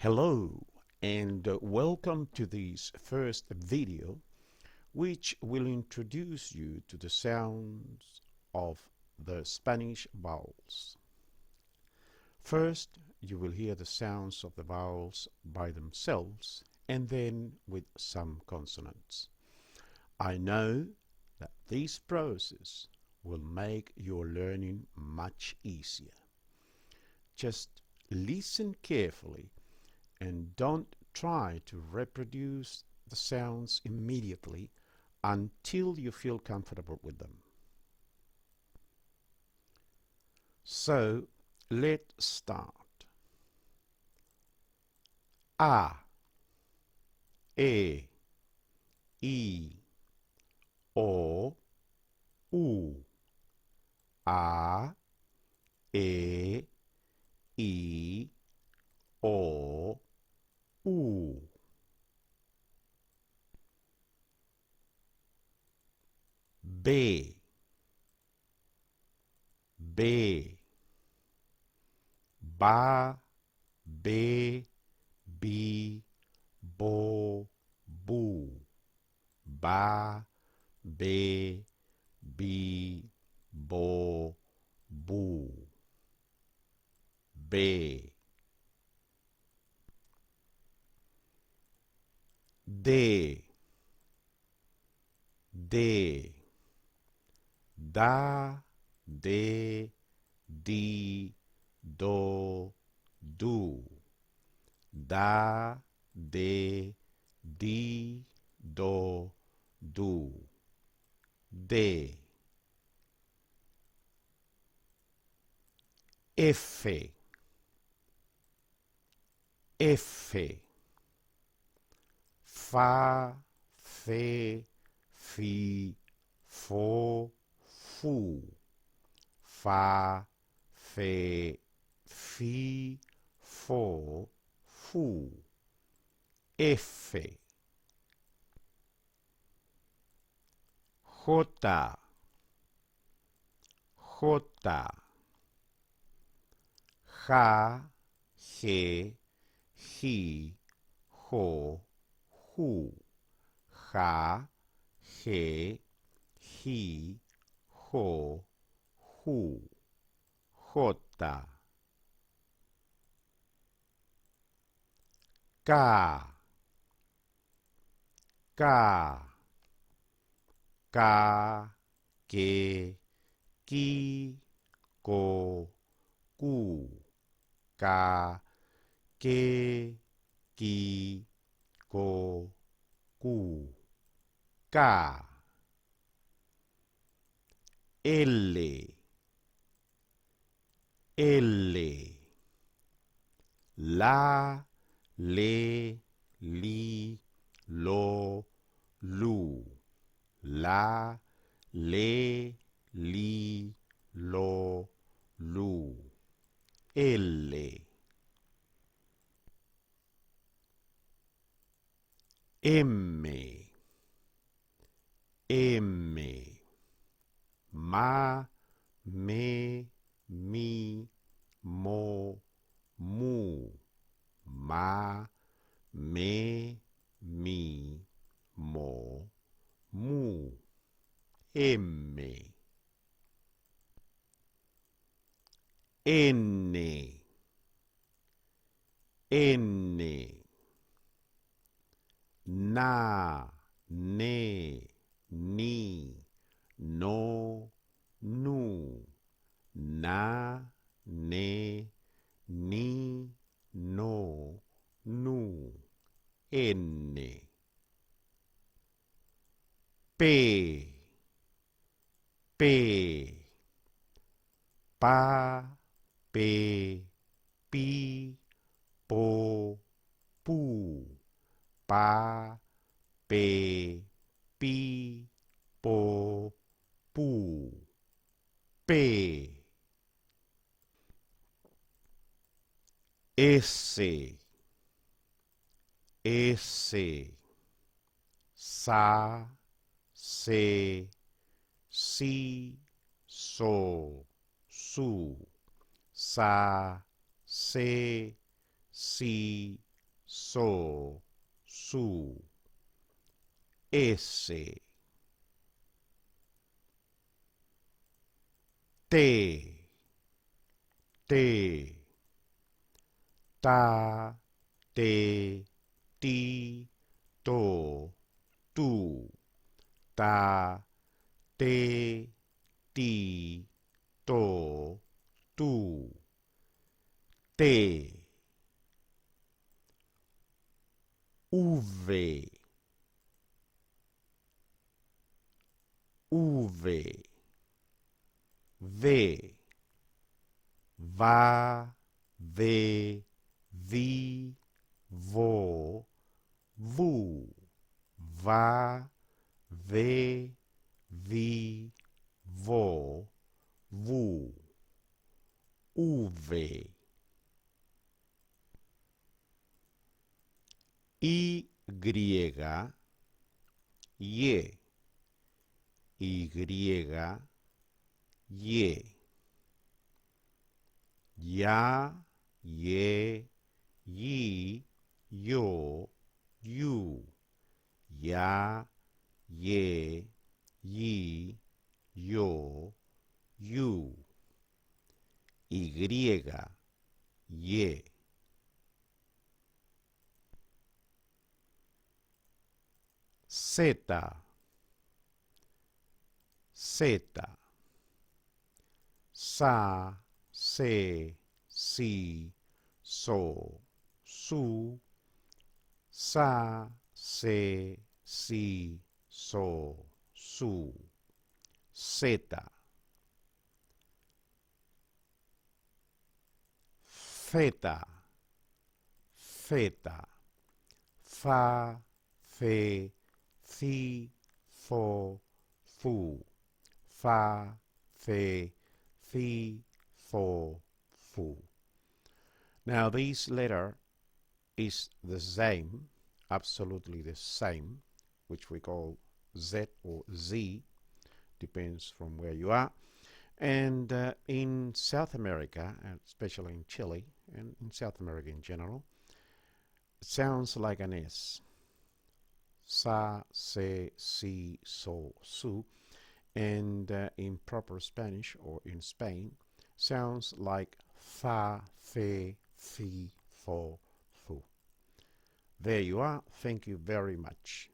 Hello and welcome to this first video which will introduce you to the sounds of the Spanish vowels. First, you will hear the sounds of the vowels by themselves and then with some consonants. I know that this process will make your learning much easier. Just listen carefully and don't try to reproduce the sounds immediately until you feel comfortable with them. So, let's start. A, E, I, O, U. A, E, I, O, U. B, B, ba, be, bi, bo, bu. Ba, be, bi, bo, bu. B. D, D, da, de, di, do, do. Da, de, di, do, do. D. F, F. Fa, fe, fi, fo, fu. Fa, fe, fi, fo, fu. F. J, J. Ja, je, ji, jo, ju. Ja, je, ji, jo, ju. J. K, K. Ca, que, qui, co, cu. Ca, que, qui, co, cu. Ca. L, L. La, le, li, lo, lu. La, le, li, lo, lu. L. M, M. Ma, me, mi, mo, mu. Ma, me, mi, mo, mu. M. N, N. Na, ne, ni, no, nu. Na, ne, ni, no, nu. N. P, P. Pa, pe, pi, po, pu. Pa, pe, pi, po, pu. P. S, S. Sa, se, si, so, su. Sa, se, si, so, su, S, te, ta, te, ti, to, tu, ta, te, ti, to, tu, te, V, V, va, ve, vi, vo, vu, va, ve, vi, vo, vu, V, Y, Y, Y, ya, ye, yi, yo, you, ya, ye, yi, yo, you, Y, ye, Z, Z, sa, se, si, so, su, sa, se, si, so, su, Z, feta, feta, fa, fe, fi, fo, fu, fa, fe, fi, fo, fu. Now this letter is the same, absolutely the same, which we call Z or Z, depends from where you are. And in South America, and especially in Chile, and in South America in general, it sounds like an S. Sa, se, si, so, su. And in proper Spanish or in Spain, sounds like fa, fe, fi, fo, fu. There you are. Thank you very much.